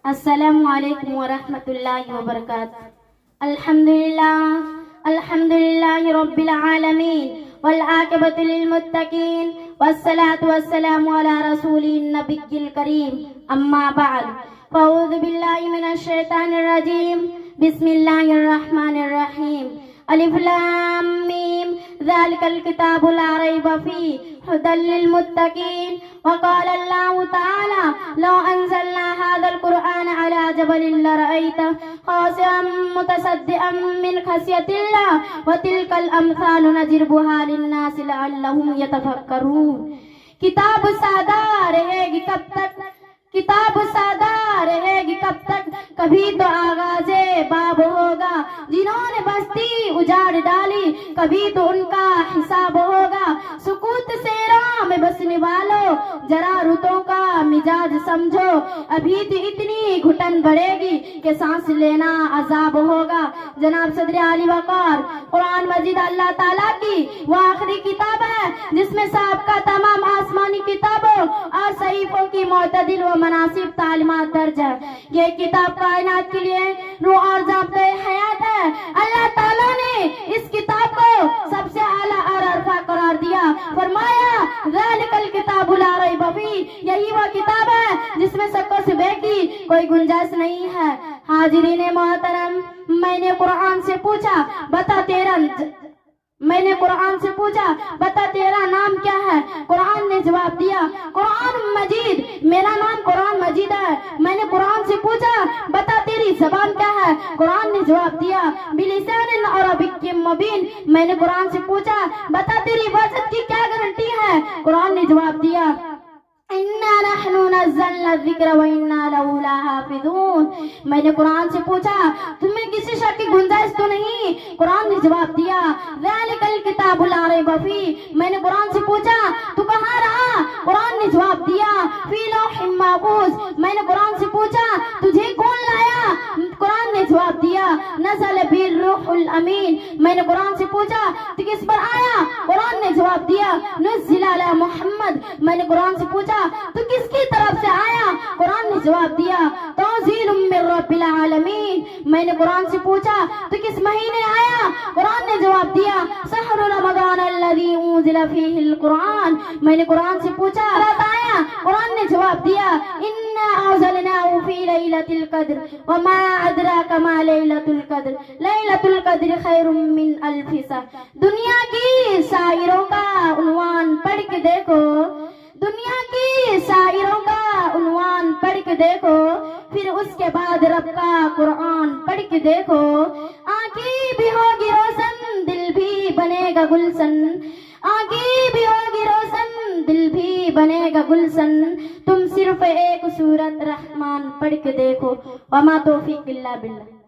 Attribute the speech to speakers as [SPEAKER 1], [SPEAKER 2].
[SPEAKER 1] السلام علیکم ورحمۃ اللہ وبرکاتہ۔ الحمد للہ رب العالمین والعاقبۃ للمتقین والصلاة والسلام علی رسول النبی الکریم، اما بعد فاعوذ باللہ من الشیطان الرجیم، بسم اللہ الرحمن الرحیم۔ الف لام میم ذالک الکتاب لا ریب فیہ ھدی للمتقین۔ وقال اللہ تعالی لو انزلنا هذا القرآن على جبل لرأيته خاشعا متصدعا من خشیۃ اللہ وتلک الامثال نضربها للناس لعلهم يتفکرون۔ کتاب سادہ رہے گی کب تک، کتاب سادہ رہے گی کب تک، کبھی تو آغاز باب ہوگا۔ جنہوں نے بستی اجاڑ ڈالی کبھی تو ان کا حساب ہوگا۔ سکوت سے راہ میں بسنے والوں ذرا رتوں کا مزاج سمجھو، ابھی تو اتنی گھٹن بڑھے گی کہ سانس لینا عذاب ہوگا۔ جناب صدر علی وقار، قرآن مجید اللہ تعالیٰ کی وہ آخری کتاب ہے جس میں سابقہ تمام آسمانی کتابوں اور صحیفوں کی معتدل و مناسب تعلیمات درج ہے۔ یہ کتاب کائنات کے لیے روح اور ضابطۂ حیات ہے۔ اللہ تعالیٰ نے اس کتاب کو سب سے اعلیٰ اور عرفہ قرار دیا، فرمایا ذالک الکتاب لا ریب فیہ، یہی وہ کتاب ہے جس میں شک و شبہ کی کوئی گنجائش نہیں ہے۔ حاضرین محترم، میں نے قرآن سے پوچھا بتا تیرا نام کیا ہے؟ قرآن نے جواب دیا قرآن مجید، میرا نام قرآن مجید ہے۔ میں نے قرآن سے پوچھا بتا تیری زبان کیا ہے؟ قرآن نے جواب دیا بلسان عربی مبین۔ میں نے قرآن سے پوچھا بتا تیری عبادت کی کیا گارنٹی ہے؟ قرآن نے جواب دیا اِنَّا نَحْنُ نَزَّلْنَا الذِّكْرَ وَإِنَّا لَهُ لَحَافِظُونَ۔ میں نے قرآن سے پوچھا تمہیں کسی شک کی گنجائش تو نہیں؟ قرآن نے جواب دیا ذَلِكَ الْكِتَابُ لَا رَيْبَ فِيهِ۔ میں نے قرآن سے پوچھا تو کہاں رہا؟ قرآن نے جواب دیا فِي لَوْحٍ مَّحْفُوظ۔ میں نے قرآن سے پوچھا تجھے کون لایا؟ قرآن نے جواب دیا نزل بِهِ الرُّوحُ الْأَمِينُ۔ میں نے قرآن سے پوچھا تو کس پر آیا؟ قرآن نے جواب دیا نزل علی محمد۔ میں نے قرآن سے پوچھا تو کس کی طرف سے آیا؟ قرآن نے جواب دیا تنزیل من رب العالمین۔ میں نے قرآن سے پوچھا تو کس مہینے آیا؟ قرآن نے جواب دیا شہر رمضان الذی انزل فیہ القرآن۔ میں نے قرآن سے پوچھا رات آیا؟ قرآن نے جواب دیا انا انزلناہ فی لیلۃ القدر وما ادراک ما لیلۃ القدر لیلۃ القدر خیر من الف شہر۔ دنیا کی شاعروں کا عنوان پڑھ کے دیکھو، دنیا کی شاعروں کا عنوان پڑھ کے دیکھو، پھر اس کے بعد رب کا قرآن پڑھ کے دیکھو۔ آنکھیں بھی ہوگی روشن دل بھی بنے گا گلشن، آنکھیں بھی ہوگی روشن دل بھی بنے گا گلشن۔ تم صرف ایک سورت رحمان پڑھ کے دیکھو۔ وما توفیق الا باللہ۔